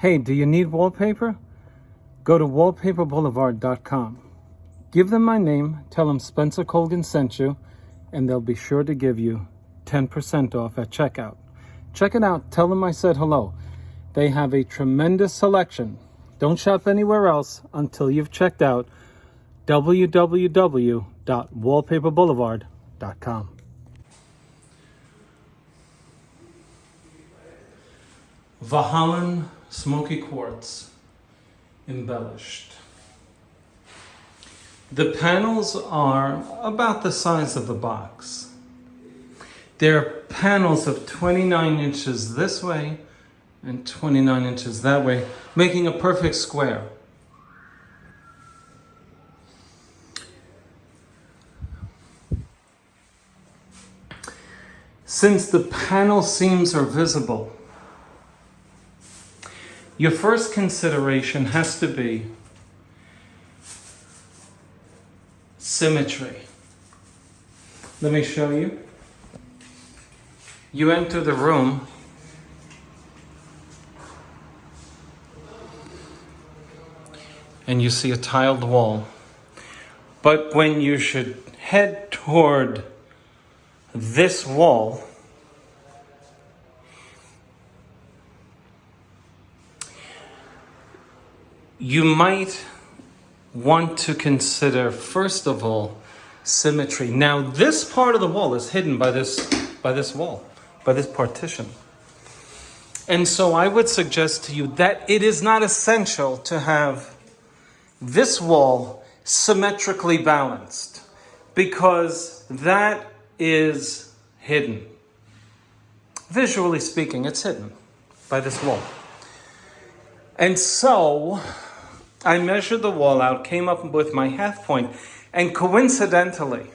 Hey, do you need wallpaper? Go to wallpaperboulevard.com. Give them my name, tell them Spencer Colgan sent you, and they'll be sure to give you 10% off at checkout. Check it out. Tell them I said hello. They have a tremendous selection. Don't shop anywhere else until you've checked out www.wallpaperboulevard.com. Vahallan Smokey Quartz, Embellished. The panels are about the size of the box. They're panels of 29 inches this way and 29 inches that way, making a perfect square. Since the panel seams are visible, your first consideration has to be symmetry. Let me show you. You enter the room and you see a tiled wall. But when you should head toward this wall, you might want to consider, first of all, symmetry. Now, this part of the wall is hidden by this wall, by this partition. And so I would suggest to you that it is not essential to have this wall symmetrically balanced, because that is hidden. Visually speaking, it's hidden by this wall. And so I measured the wall out, came up with my half point, and coincidentally,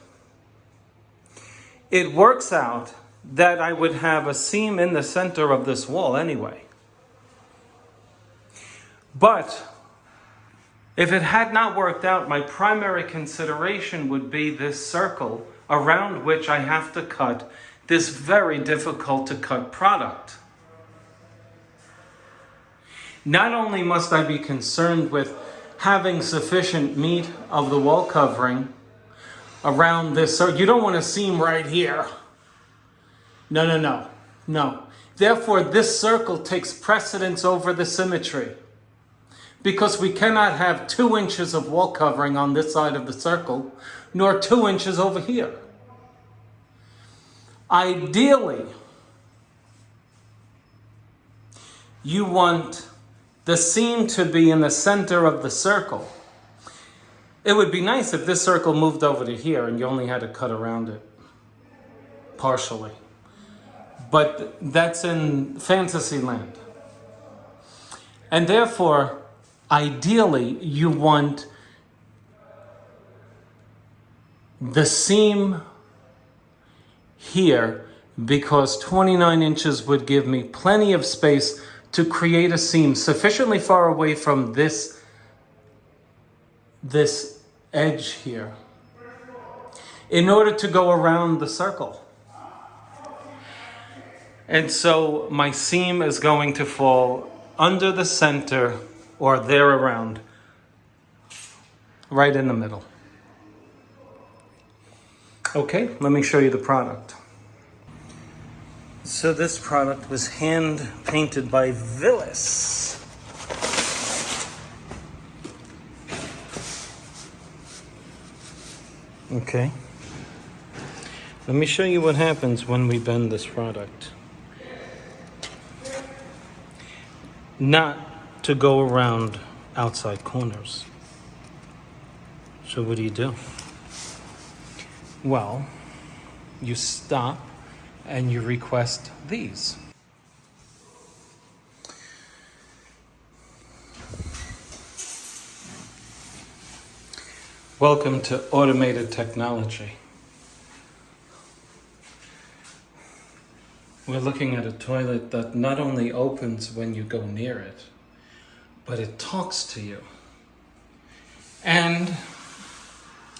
it works out that I would have a seam in the center of this wall anyway. But if it had not worked out, my primary consideration would be this circle around which I have to cut this very difficult to cut product. Not only must I be concerned with having sufficient meat of the wall covering around this, so you don't want a seam right here. No. Therefore, this circle takes precedence over the symmetry, because we cannot have 2 inches of wall covering on this side of the circle, nor 2 inches over here. Ideally, you want the seam to be in the center of the circle. It would be nice if this circle moved over to here and you only had to cut around it partially. But that's in fantasy land. And therefore, ideally, you want the seam here, because 29 inches would give me plenty of space to create a seam sufficiently far away from this edge here in order to go around the circle. And so my seam is going to fall under the center or there around, right in the middle. Okay, let me show you the product. So this product was hand painted by Villis. Okay. Let me show you what happens when we bend this product. Not to go around outside corners. So what do? Well, you stop and you request these. Welcome to automated technology. We're looking at a toilet that not only opens when you go near it, but it talks to you. And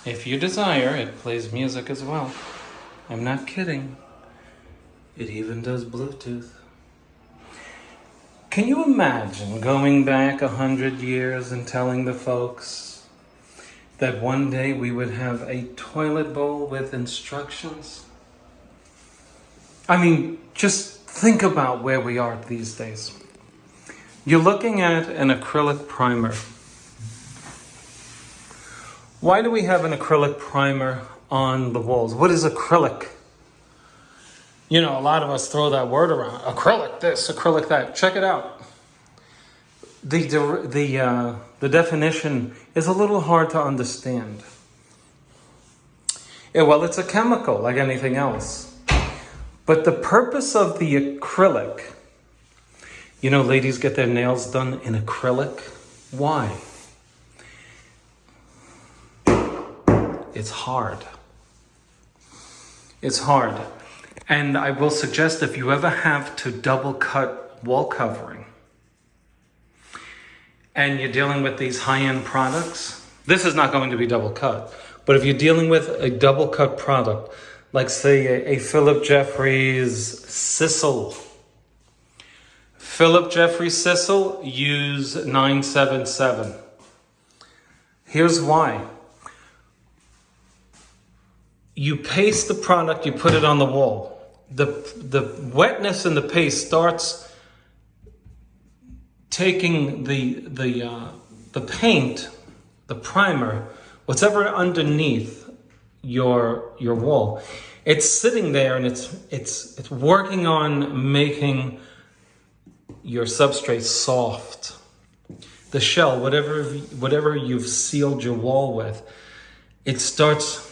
if you desire, it plays music as well. I'm not kidding. It even does Bluetooth. Can you imagine going back 100 years and telling the folks that one day we would have a toilet bowl with instructions? I mean, just think about where we are these days. You're looking at an acrylic primer. Why do we have an acrylic primer on the walls? What is acrylic? You know, a lot of us throw that word around. Acrylic this, acrylic that. Check it out. The definition is a little hard to understand. Yeah, well, it's a chemical like anything else. But the purpose of the acrylic, you know, ladies get their nails done in acrylic. Why? It's hard. It's hard. And I will suggest if you ever have to double cut wall covering and you're dealing with these high-end products, this is not going to be double cut. But if you're dealing with a double cut product, like say a Philip Jeffries Sissel. Philip Jeffries Sissel, use 977. Here's why. You paste the product, you put it on the wall. The wetness in the paste starts taking the paint, the primer, whatever underneath your wall. It's sitting there and it's working on making your substrate soft. The shell, whatever you've sealed your wall with, it starts.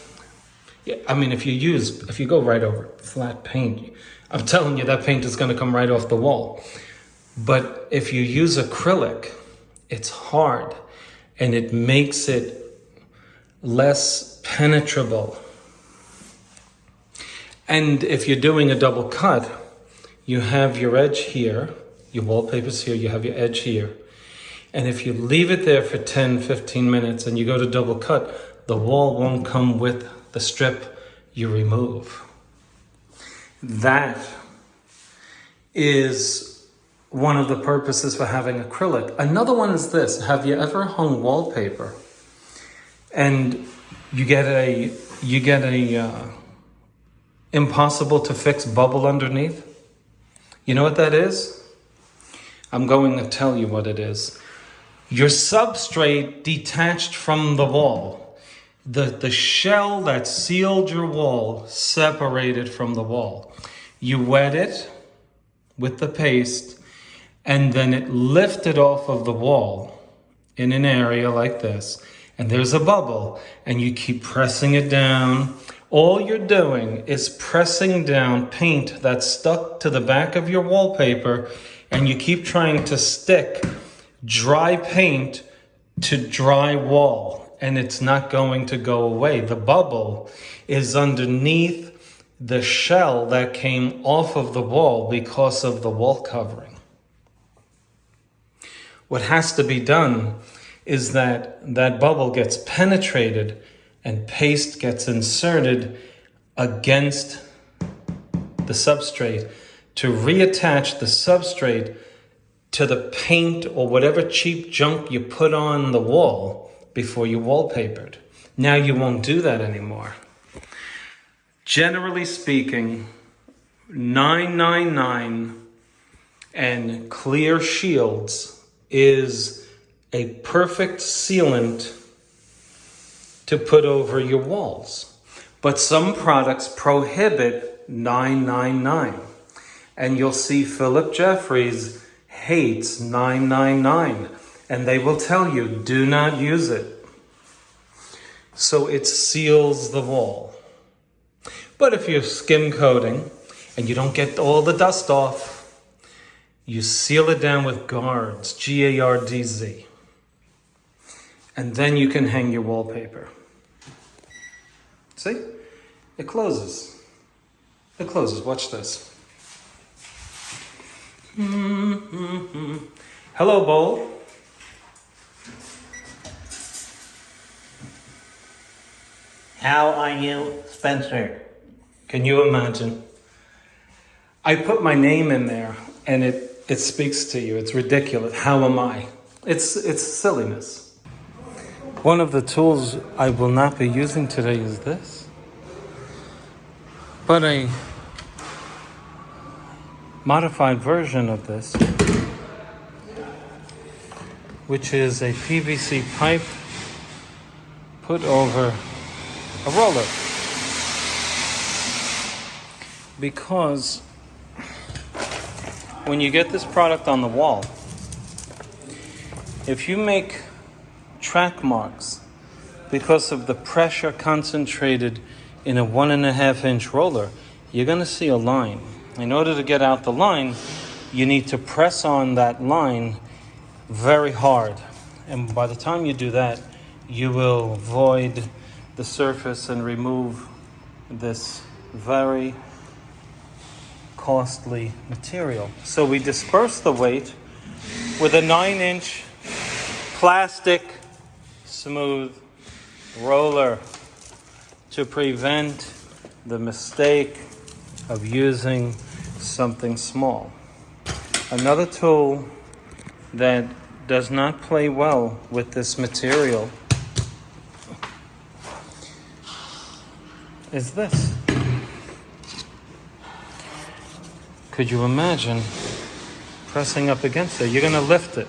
Yeah, I mean, if you go right over flat paint, I'm telling you that paint is going to come right off the wall. But if you use acrylic, it's hard and it makes it less penetrable. And if you're doing a double cut, you have your edge here, your wallpaper's here, you have your edge here. And if you leave it there for 10, 15 minutes and you go to double cut, the wall won't come with the strip you remove. That is one of the purposes for having acrylic. Another one is this. Have you ever hung wallpaper and you get a impossible to fix bubble underneath? You know what that is? I'm going to tell you what it is. Your substrate detached from the wall. The shell that sealed your wall separated from the wall. You wet it with the paste and then it lifted off of the wall in an area like this. And there's a bubble and you keep pressing it down. All you're doing is pressing down paint that's stuck to the back of your wallpaper and you keep trying to stick dry paint to dry wall. And it's not going to go away. The bubble is underneath the shell that came off of the wall because of the wall covering. What has to be done is that bubble gets penetrated and paste gets inserted against the substrate to reattach the substrate to the paint or whatever cheap junk you put on the wall before you wallpapered. Now you won't do that anymore. Generally speaking, 999 and clear shields is a perfect sealant to put over your walls. But some products prohibit 999. And you'll see Philip Jeffries hates 999. And they will tell you, do not use it. So it seals the wall. But if you're skim coating and you don't get all the dust off, you seal it down with guards, G-A-R-D-Z. And then you can hang your wallpaper. See? It closes. It closes. Watch this. Hello, bowl. How are you, Spencer? Can you imagine? I put my name in there and it it speaks to you. It's ridiculous. How am I? It's silliness. One of the tools I will not be using today is this. But a modified version of this, which is a PVC pipe put over a roller. Because when you get this product on the wall, if you make track marks because of the pressure concentrated in a 1.5-inch roller, you're going to see a line. In order to get out the line, you need to press on that line very hard. And by the time you do that, you will void the surface and remove this very costly material. So we disperse the weight with a 9-inch plastic smooth roller to prevent the mistake of using something small. Another tool that does not play well with this material is this. Could you imagine pressing up against it? You're going to lift it.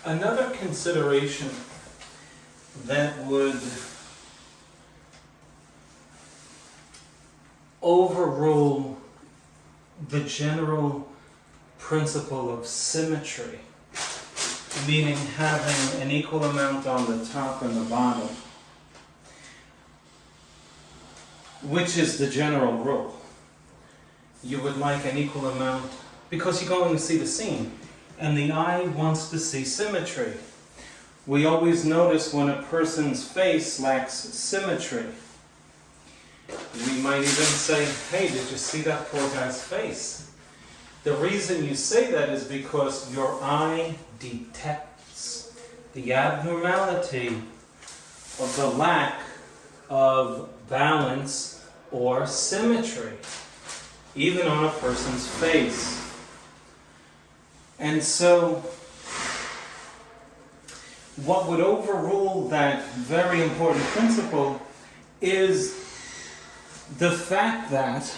Another consideration that would overrule the general principle of symmetry, meaning having an equal amount on the top and the bottom, which is the general rule. You would like an equal amount because you're going to see the scene. And the eye wants to see symmetry. We always notice when a person's face lacks symmetry. We might even say, hey, did you see that poor guy's face? The reason you say that is because your eye detects the abnormality of the lack of balance or symmetry, even on a person's face. And so, what would overrule that very important principle is the fact that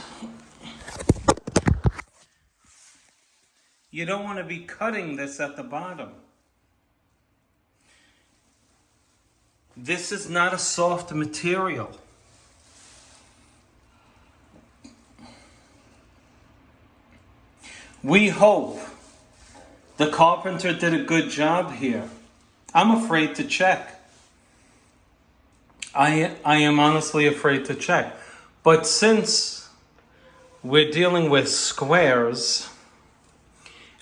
you don't want to be cutting this at the bottom. This is not a soft material. We hope the carpenter did a good job here. I'm afraid to check. I am honestly afraid to check. But since we're dealing with squares,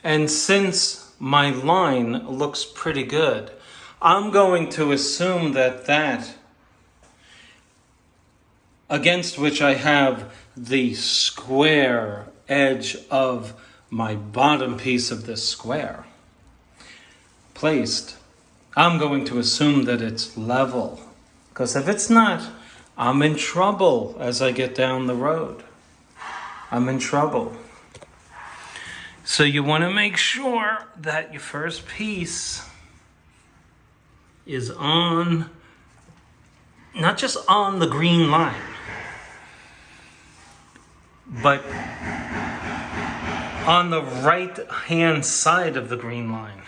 and since my line looks pretty good, I'm going to assume that against which I have the square edge of my bottom piece of this square placed, I'm going to assume that it's level. Because if it's not, I'm in trouble as I get down the road. I'm in trouble. So you want to make sure that your first piece is on, not just on the green line, but on the right-hand side of the green line.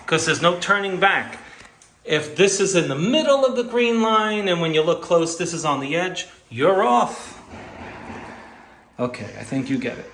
Because there's no turning back. If this is in the middle of the green line and when you look close, this is on the edge, you're off. Okay, I think you get it.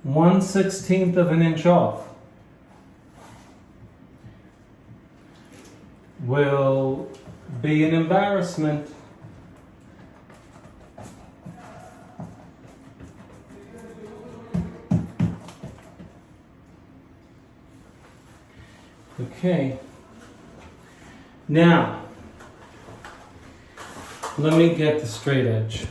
1/16 of an inch off will be an embarrassment. Okay. Now, let me get the straight edge.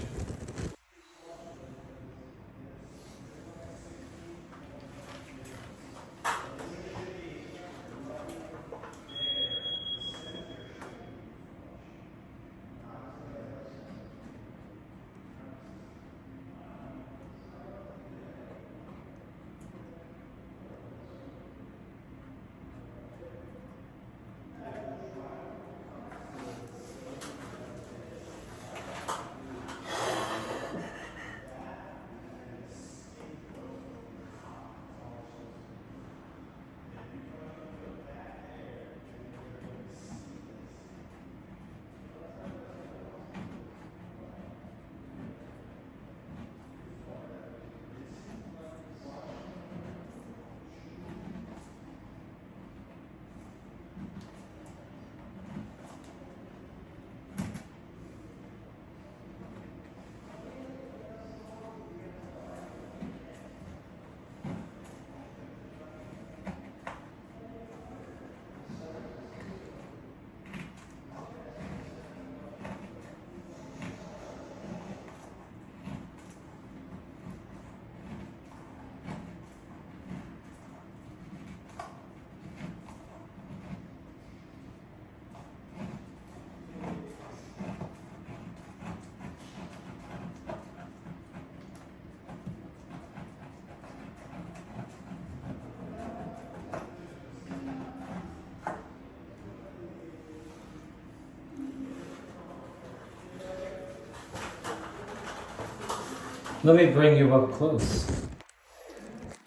Let me bring you up close.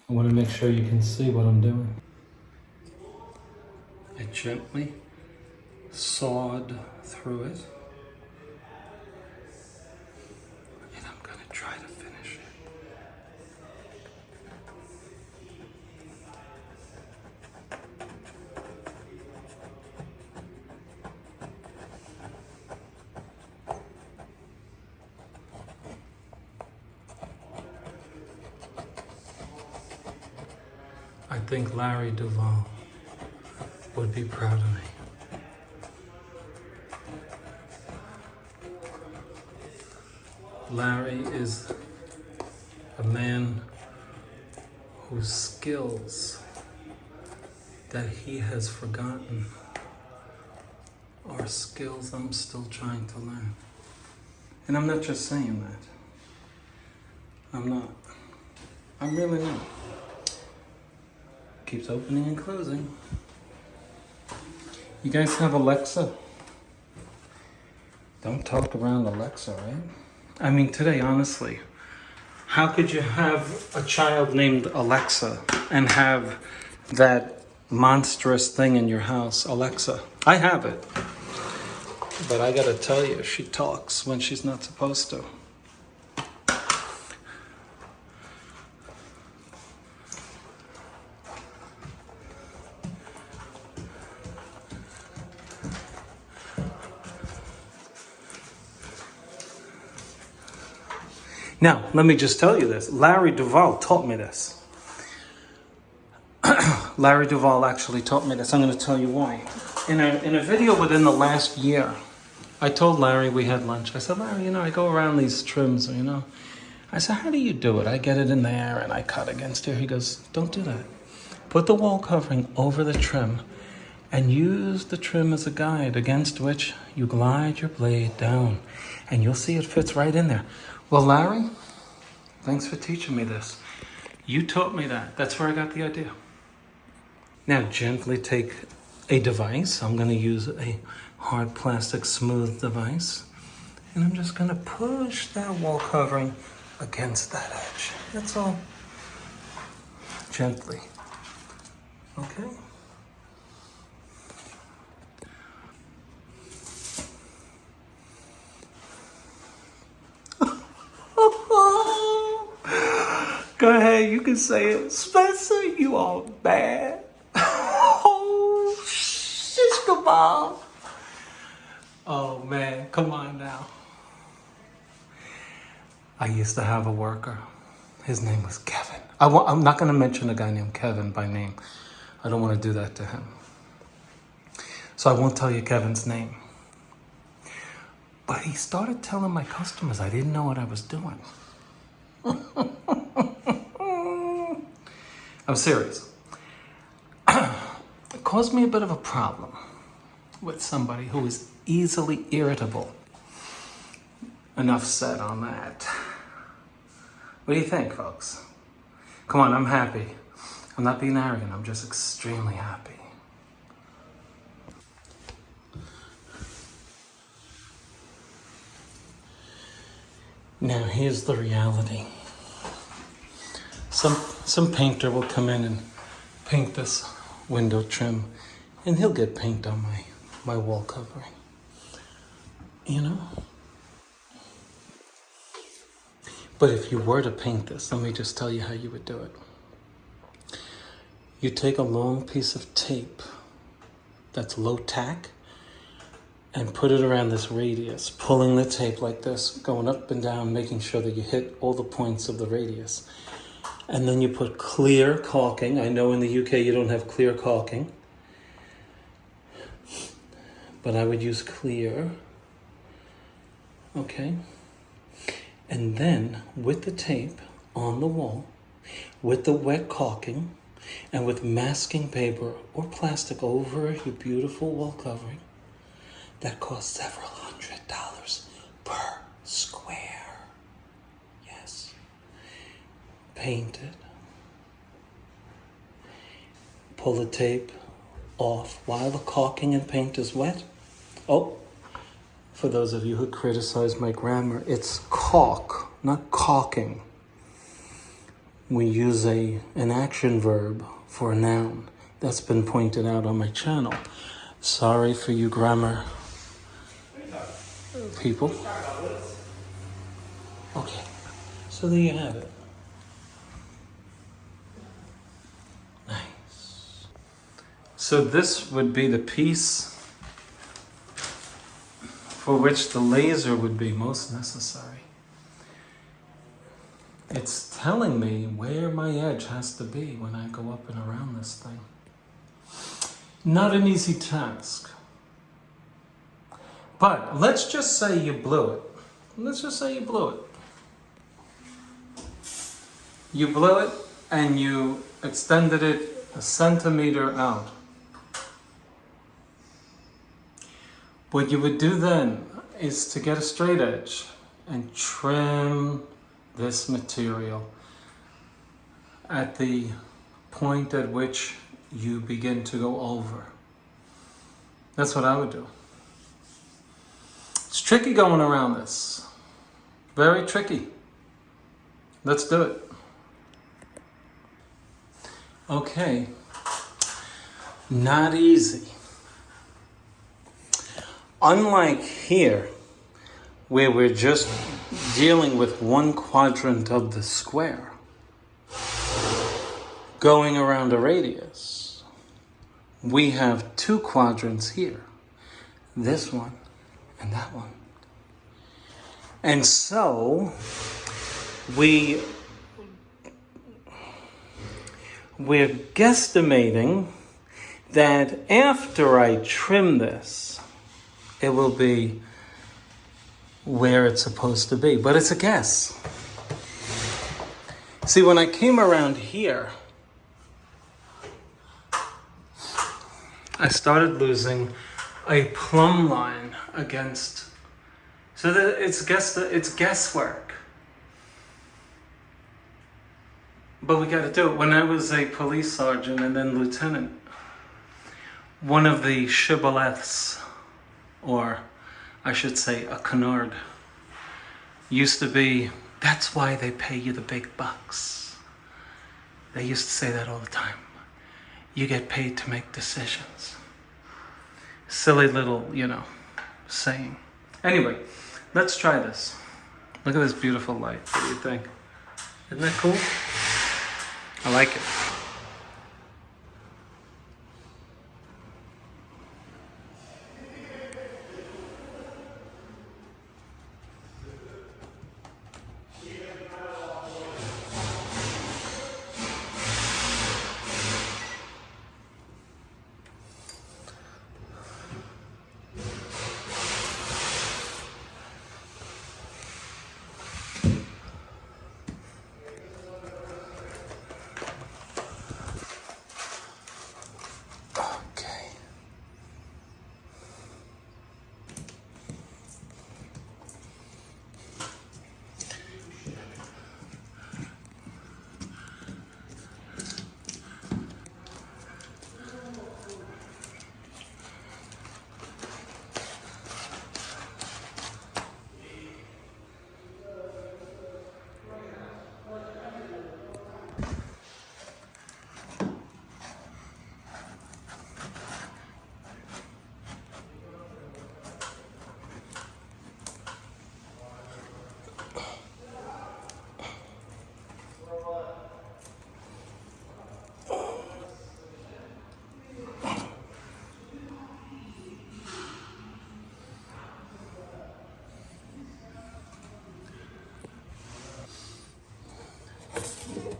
I want to make sure you can see what I'm doing. I gently sawed through it. And I'm going to try to finish it. I think Larry Duvall would be proud of me. Larry is a man whose skills that he has forgotten are skills I'm still trying to learn. And I'm not just saying that. I'm not. I'm really not. Keeps opening and closing. You guys have Alexa? Don't talk around Alexa, right? I mean, today, honestly, how could you have a child named Alexa and have that monstrous thing in your house, Alexa? I have it. But I gotta tell you, she talks when she's not supposed to. Now, let me just tell you this. Larry Duvall taught me this. Larry Duvall actually taught me this. I'm going to tell you why. In a video within the last year, I told Larry, we had lunch. I said, Larry, I go around these trims, I said, how do you do it? I get it in there and I cut against here. He goes, don't do that. Put the wall covering over the trim and use the trim as a guide against which you glide your blade down. And you'll see it fits right in there. Well, Larry, thanks for teaching me this. You taught me that. That's where I got the idea. Now, gently take a device. I'm going to use a hard plastic smooth device. And I'm just going to push that wall covering against that edge. That's all. Gently. Okay? Go ahead, you can say it. Spencer, you are bad. Oh, shish kebab. Oh man, come on now. I used to have a worker. His name was Kevin. I'm not going to mention a guy named Kevin by name. I don't want to do that to him. So I won't tell you Kevin's name. But he started telling my customers I didn't know what I was doing. I'm serious. It caused me a bit of a problem with somebody who is easily irritable. Enough said on that. What do you think, folks? Come on, I'm happy. I'm not being arrogant, I'm just extremely happy. Now here's the reality. Some painter will come in and paint this window trim, and he'll get paint on my wall covering. You know? But if you were to paint this, let me just tell you how you would do it. You take a long piece of tape that's low tack and put it around this radius, pulling the tape like this, going up and down, making sure that you hit all the points of the radius. And then you put clear caulking. I know in the UK you don't have clear caulking, but I would use clear. Okay. And then with the tape on the wall, with the wet caulking, and with masking paper or plastic over your beautiful wall covering, that costs several $100s per square. Yes. Paint it. Pull the tape off while the caulking and paint is wet. Oh, for those of you who criticize my grammar, it's caulk, not caulking. We use an action verb for a noun. That's been pointed out on my channel. Sorry for you grammar people. Okay, so there you have it. Nice. So this would be the piece for which the laser would be most necessary. It's telling me where my edge has to be when I go up and around this thing. Not an easy task. But let's just say you blew it. Let's just say you blew it. You blew it and you extended it a centimeter out. What you would do then is to get a straight edge and trim this material at the point at which you begin to go over. That's what I would do. It's tricky going around this. Very tricky. Let's do it. Okay. Not easy. Unlike here, where we're just dealing with one quadrant of the square, going around a radius, we have two quadrants here, this one and that one. And so we're guesstimating that after I trim this, it will be where it's supposed to be, but it's a guess. See, when I came around here, I started losing a plumb line against, so that it's guesswork. But we got to do it. When I was a police sergeant and then lieutenant, one of the shibboleths, or I should say a canard, used to be, that's why they pay you the big bucks. They used to say that all the time. You get paid to make decisions. Silly little, saying. Anyway, let's try this. Look at this beautiful light. What do you think? Isn't that cool? I like it. Okay.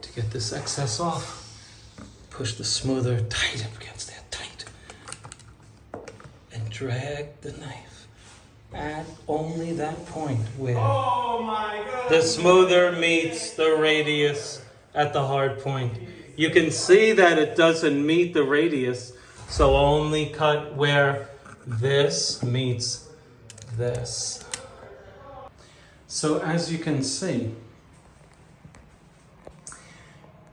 To get this excess off, push the smoother tight up against that tight and drag the knife at only that point where the smoother meets the radius at the hard point. You can see that it doesn't meet the radius, so only cut where this meets this. So as you can see,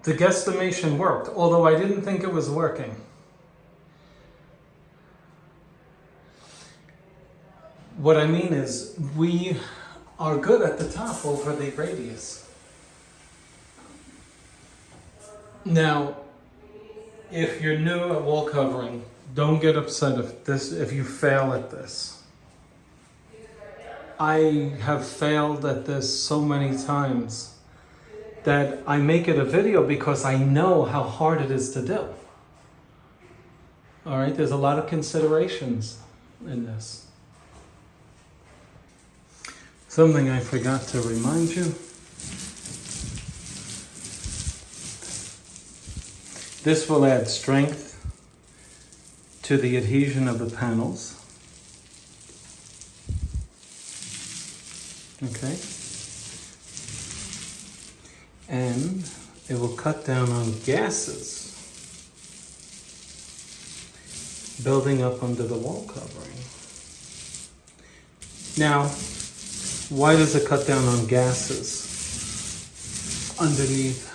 the guesstimation worked, although I didn't think it was working. What I mean is, we are good at the top over the radius. Now, if you're new at wall covering, don't get upset if you fail at this. I have failed at this so many times that I make it a video because I know how hard it is to do. All right, there's a lot of considerations in this. Something I forgot to remind you. This will add strength to the adhesion of the panels. Okay. And it will cut down on gases building up under the wall covering. Now, why does it cut down on gases underneath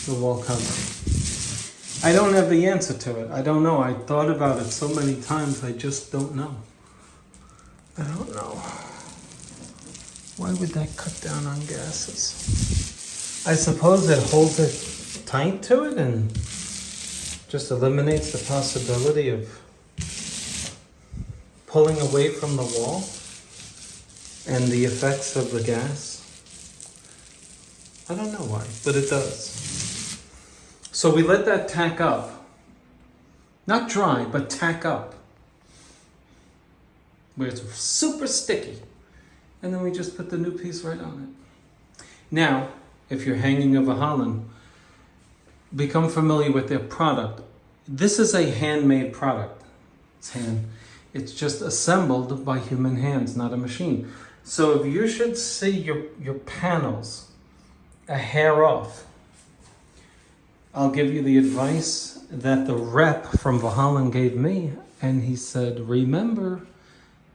the wall covering? I don't have the answer to it. I don't know. I thought about it so many times, I just don't know. I don't know. Why would that cut down on gases? I suppose it holds it tight to it and just eliminates the possibility of pulling away from the wall and the effects of the gas. I don't know why, but it does. So we let that tack up. Not dry, but tack up. Where it's super sticky. And then we just put the new piece right on it. Now, if you're hanging a Vahallan, become familiar with their product. This is a handmade product. It's just assembled by human hands, not a machine. So if you should see your panels a hair off, I'll give you the advice that the rep from Vahallan gave me, and he said, remember,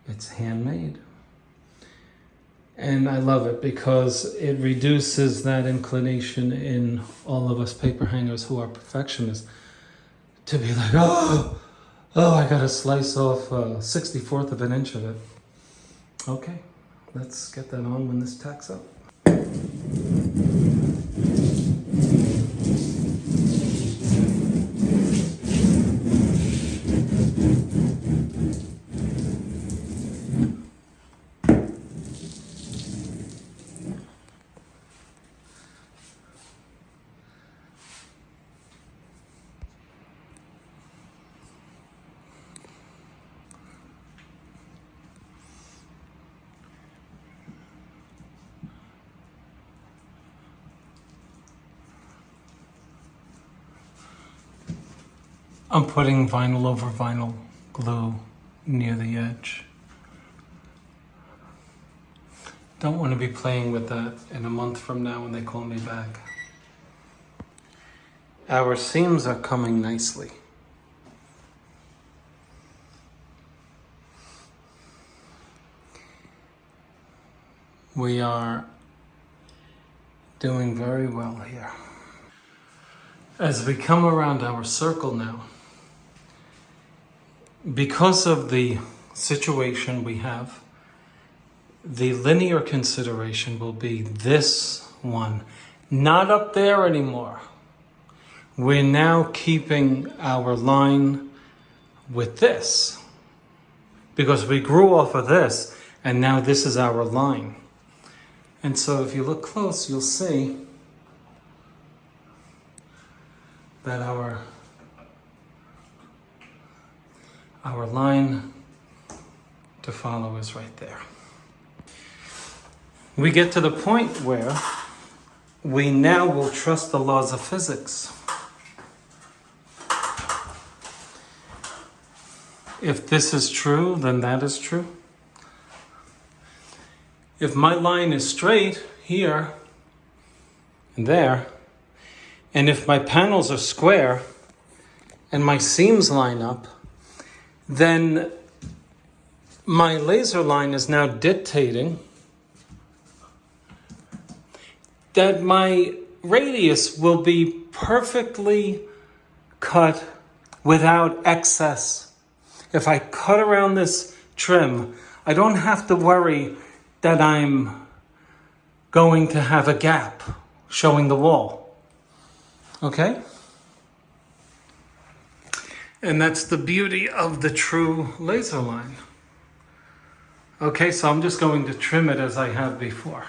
it's handmade. And I love it because it reduces that inclination in all of us paper hangers who are perfectionists to be like, oh, I gotta slice off 1/64 of an inch of it. Okay, let's get that on when this tacks up. I'm putting vinyl over vinyl glue near the edge. Don't want to be playing with that in a month from now when they call me back. Our seams are coming nicely. We are doing very well here. As we come around our circle now, because of the situation we have, the linear consideration will be this one, not up there anymore. We're now keeping our line with this because we grew off of this and now this is our line. And so if you look close, you'll see that our line to follow is right there. We get to the point where we now will trust the laws of physics. If this is true, then that is true. If my line is straight here and there, and if my panels are square and my seams line up, then my laser line is now dictating that my radius will be perfectly cut without excess. If I cut around this trim, I don't have to worry that I'm going to have a gap showing the wall. Okay? And that's the beauty of the true laser line. Okay, so I'm just going to trim it as I have before.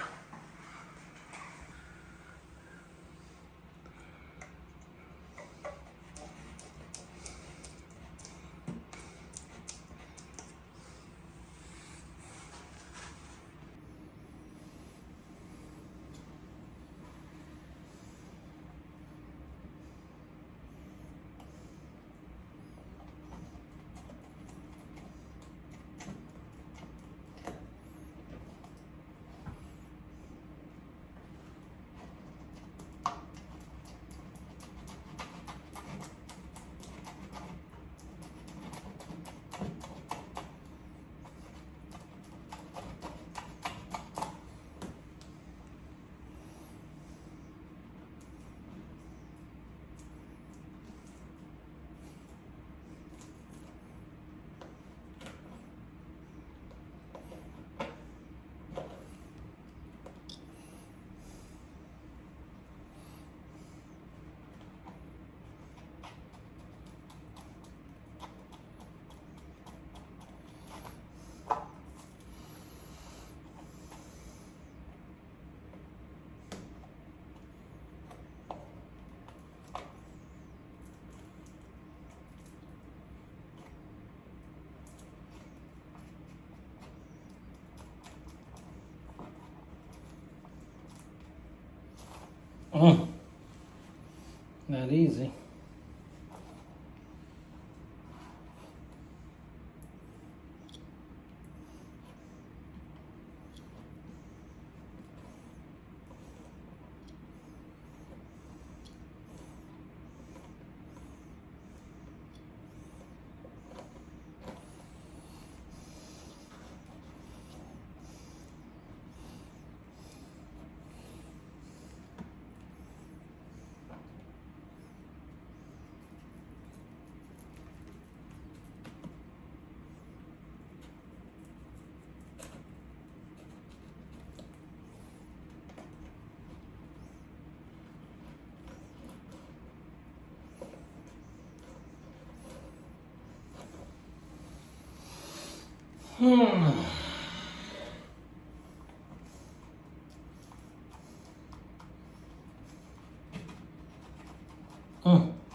Not easy.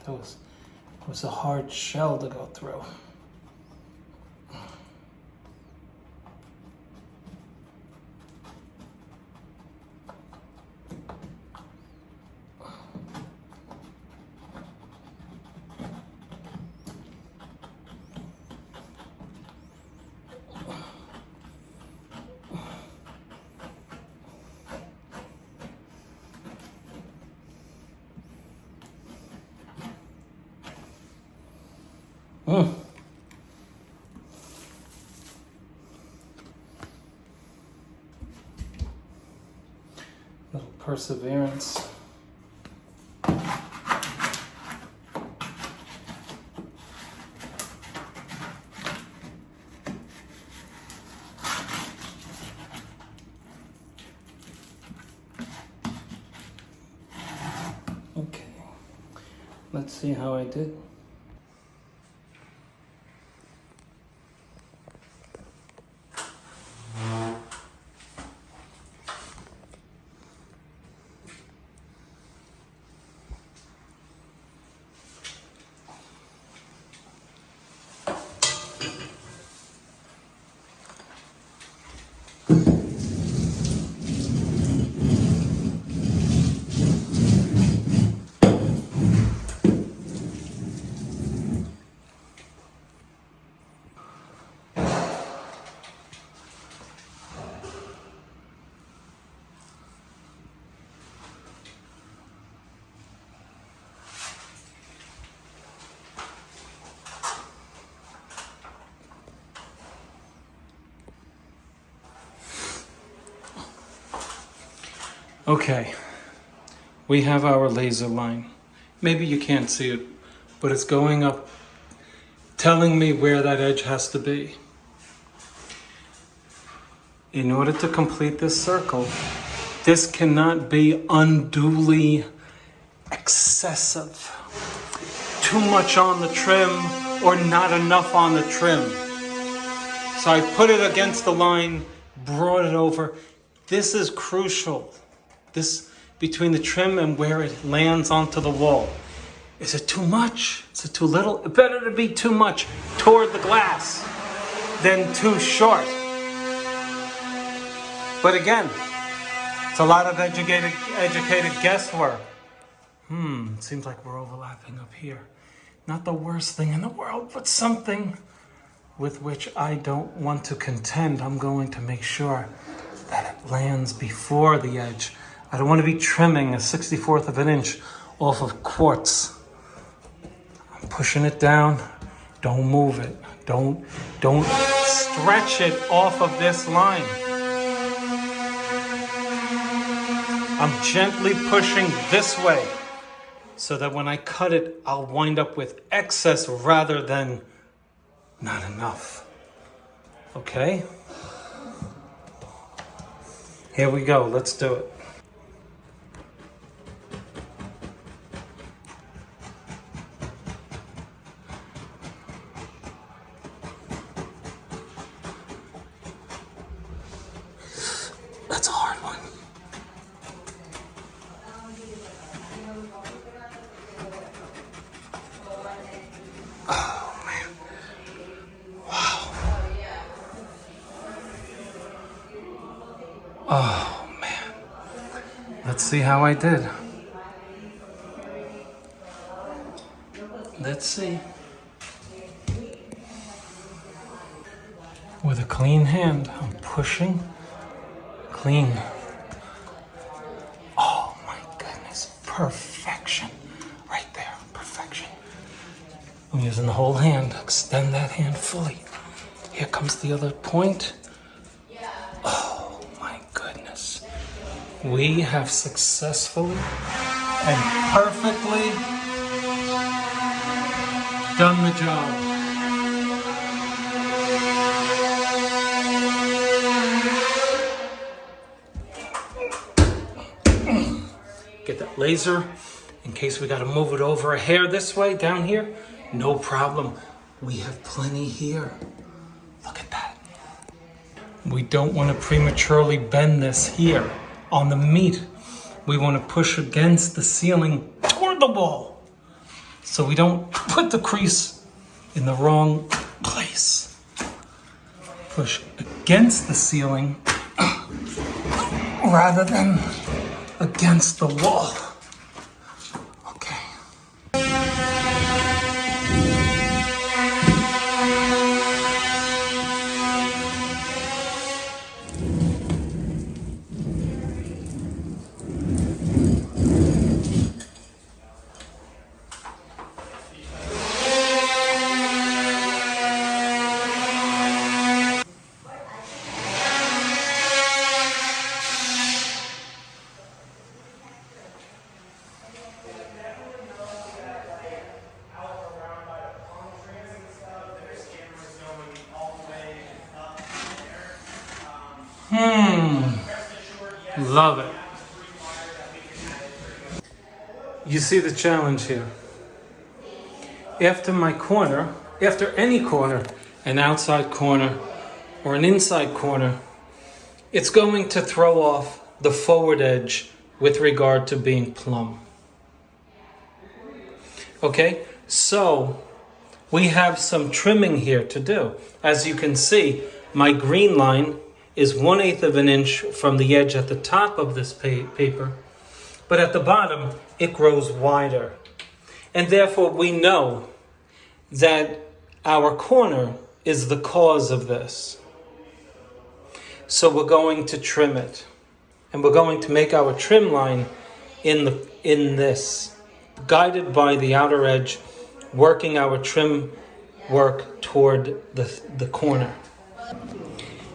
That was a hard shell to go through. Mm. Little perseverance. Okay, let's see how I did. Okay, we have our laser line. Maybe you can't see it, but it's going up, telling me where that edge has to be. In order to complete this circle, this cannot be unduly excessive. Too much on the trim or not enough on the trim. So I put it against the line, brought it over. This is crucial. This between the trim and where it lands onto the wall. Is it too much? Is it too little? It better to be too much toward the glass than too short. But again, it's a lot of educated guesswork. It seems like we're overlapping up here. Not the worst thing in the world, but something with which I don't want to contend. I'm going to make sure that it lands before the edge. I don't want to be trimming a 64th of an inch off of quartz. I'm pushing it down. Don't move it. Don't stretch it off of this line. I'm gently pushing this way so that when I cut it, I'll wind up with excess rather than not enough. Okay? Here we go. Let's do it. That's a hard one. Oh, man. Wow. Oh, man. Let's see how I did. Let's see. With a clean hand, I'm pushing. Clean. Oh my goodness, perfection. Right there, perfection. I'm using the whole hand, extend that hand fully. Here comes the other point. Oh my goodness. We have successfully and perfectly done the job. Get that laser in case we got to move it over a hair this way, down here. No problem. We have plenty here. Look at that. We don't want to prematurely bend this here on the meat. We want to push against the ceiling toward the wall so we don't put the crease in the wrong place. Push against the ceiling rather than against the wall. Okay. Love it. You see the challenge here. After any corner, an outside corner or an inside corner, it's going to throw off the forward edge with regard to being plumb. Okay, so we have some trimming here to do. As you can see, my green line is 1/8 of an inch from the edge at the top of this paper, but at the bottom it grows wider. And therefore we know that our corner is the cause of this. So we're going to trim it. And we're going to make our trim line in this, guided by the outer edge, working our trim work toward the corner.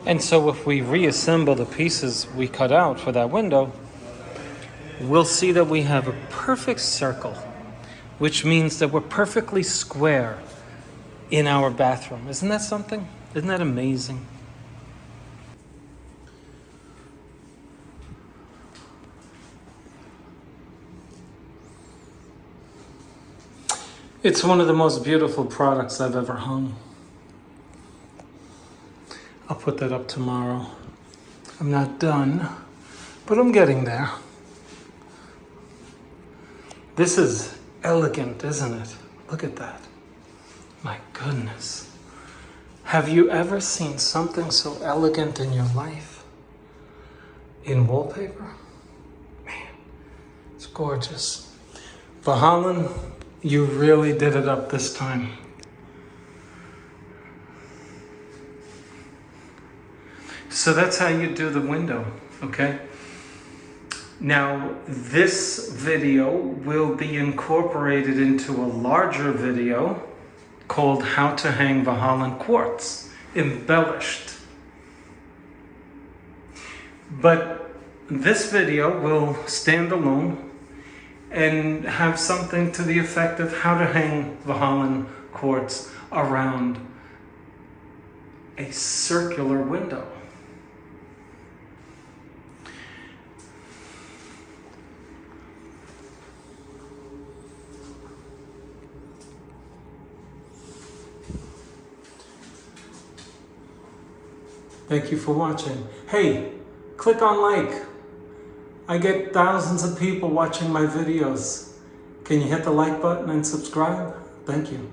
And so if we reassemble the pieces we cut out for that window, we'll see that we have a perfect circle, which means that we're perfectly square in our bathroom. Isn't that something? Isn't that amazing? It's one of the most beautiful products I've ever hung. I'll put that up tomorrow. I'm not done, but I'm getting there. This is elegant, isn't it? Look at that. My goodness. Have you ever seen something so elegant in your life? In wallpaper? Man, it's gorgeous. Vahallan, you really did it up this time. So that's how you do the window, okay? Now, this video will be incorporated into a larger video called How to Hang Vahallan Quartz, Embellished. But this video will stand alone and have something to the effect of how to hang Vahallan Quartz around a circular window. Thank you for watching. Hey, click on like. I get thousands of people watching my videos. Can you hit the like button and subscribe? Thank you.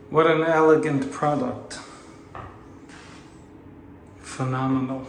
What an elegant product. Phenomenal.